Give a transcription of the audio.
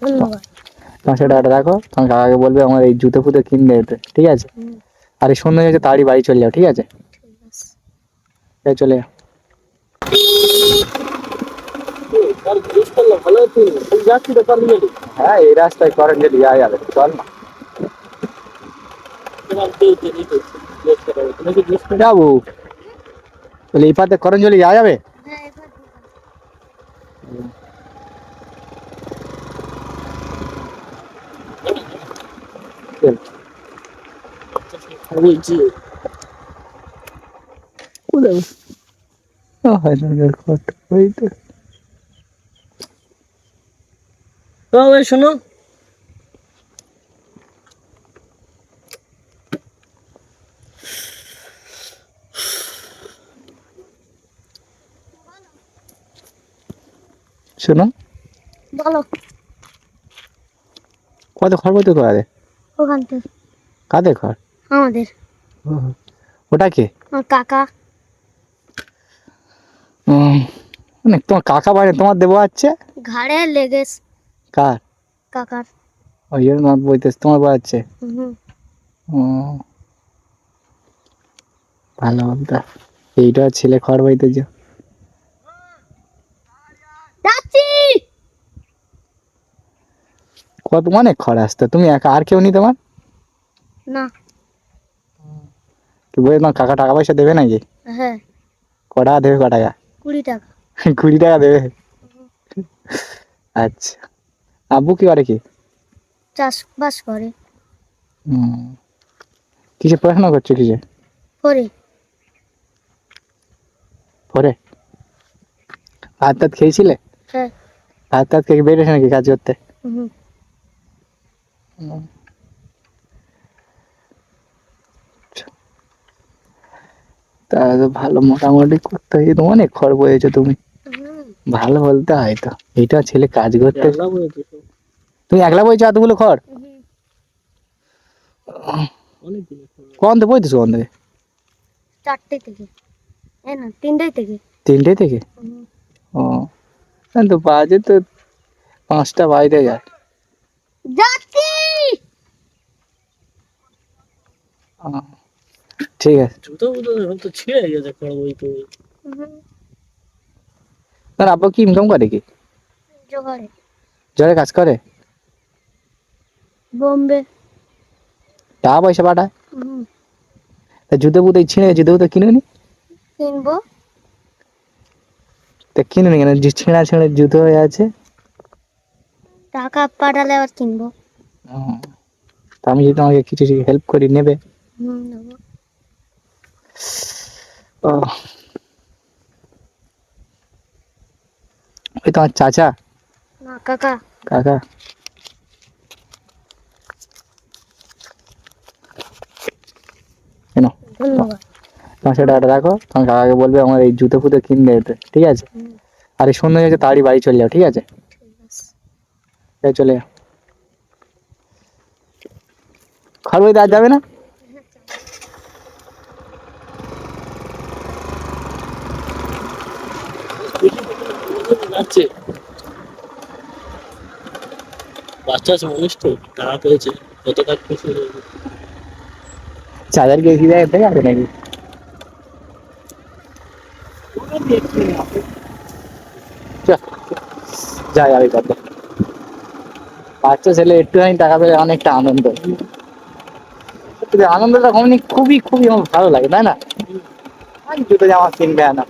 ধন্যবাদ। তোমার সেটা একটা রাখো, তোমার কাকাকে বলবে আমার এই জুতো ফুতো কিনে দিতে, ঠিক আছে? আর এই সন্ধ্যে হয়েছে তাড়ি বাড়ি চলে যাও, ঠিক আছে? চলে যাও। হ্যাঁ, এই রাস্তায় করেন যদি যাবে, চল না যাবো। বলে এই পাতে করেন চলে যাওয়া যাবে? শোনো, শোনো, বলো। কত খড় বইতে করে ওখান থেকে কাদের খড়? আমাদের ওটা কে? আমার কাকা। মানে তোমার কাকা বাইরে তোমার দেবো আছে ঘাড়ে লেগেছে। কার? কাকার। ওই জন্য তোমার বইতে তোমার বই আছে। ও ভালো বলতে, এইটা ছেলে খড় বইতে যে যাচ্ছি। কত অনেক খড় আসতো, তুমি একা আর কেউ নি তোমার? না। কি বই তোমার কাকা টাকা পয়সা দেবে নাকি? হ্যাঁ। ক টাকা দেবে, ক টাকা? 20 টাকা। 20 টাকা দেবে? আচ্ছা, আব্বু কি করে কি? চাষবাস করে। কিসে পড়াশোনা করছো, কিসে করে? পরে ভাত টাত খেয়েছিলে? হ্যাঁ। ভাত টাত খেয়ে বেরিয়েছে নাকি কাজ করতে? তা তো ভালো, মোটামুটি করতে হয়। অনেক খড় বয়েছো তুমি, ভালো বলতে হয় তো। এইটা ছেলে কাজ করতে, তুমি একলা বইছো এতগুলো খড়? কোন থেকে বইতেছো, কোন থেকে? 4টে থেকে, না 3টে থেকে। 3টে থেকে? ও তো বাজে তো 5টা বাইরে যায়। যাচ্ছি। ঠিক আছে। জুতো তো ছিঁড়ে গেছে খড় বইতে। তোর আব্বা কি ইনকাম করে কি? জোগাড়ে। জলে কাজ করে? বোম্বে। টাকা পয়সা পাঠায়? তা জুতো বুতো ছিঁড়ে, জুতো বুতো কিনে নি? কিনবো। তা কিনে নি কেন, যে ছেঁড়া ছেঁড়া জুতো হয়ে আছে? টাকা পাঠালে আবার কিনবো। তা আমি যদি তোমাকে কিছু হেল্প করি, নেবে? নেবো। ও ওই তোমার চাচা? না, কাকা। কাকা? কেন? ধন্যবাদ। তোমার সেটা একটা রাখো, তোমার কাকাকে বলবে আমার এই জুতো ফুতো কিনে দিতে, ঠিক আছে? আর এই সন্ধ্যে হয়েছে তাড়ি বাড়ি চলে যাও, ঠিক আছে? চলে যাও। খড় বইতে আর যাবে না? বাচ্চা মানুষ তো টাকা পেয়েছে, কত টাকা খুশি। চার্জার কি জায়গা থেকে আছে নাকি? যাই আমি কত বাচ্চা ছেলে একটুখানি টাকা পেলে অনেকটা আনন্দ। আনন্দটা খুবই খুবই আমার ভালো লাগে, তাই না? জুতো জামা কিনবে না।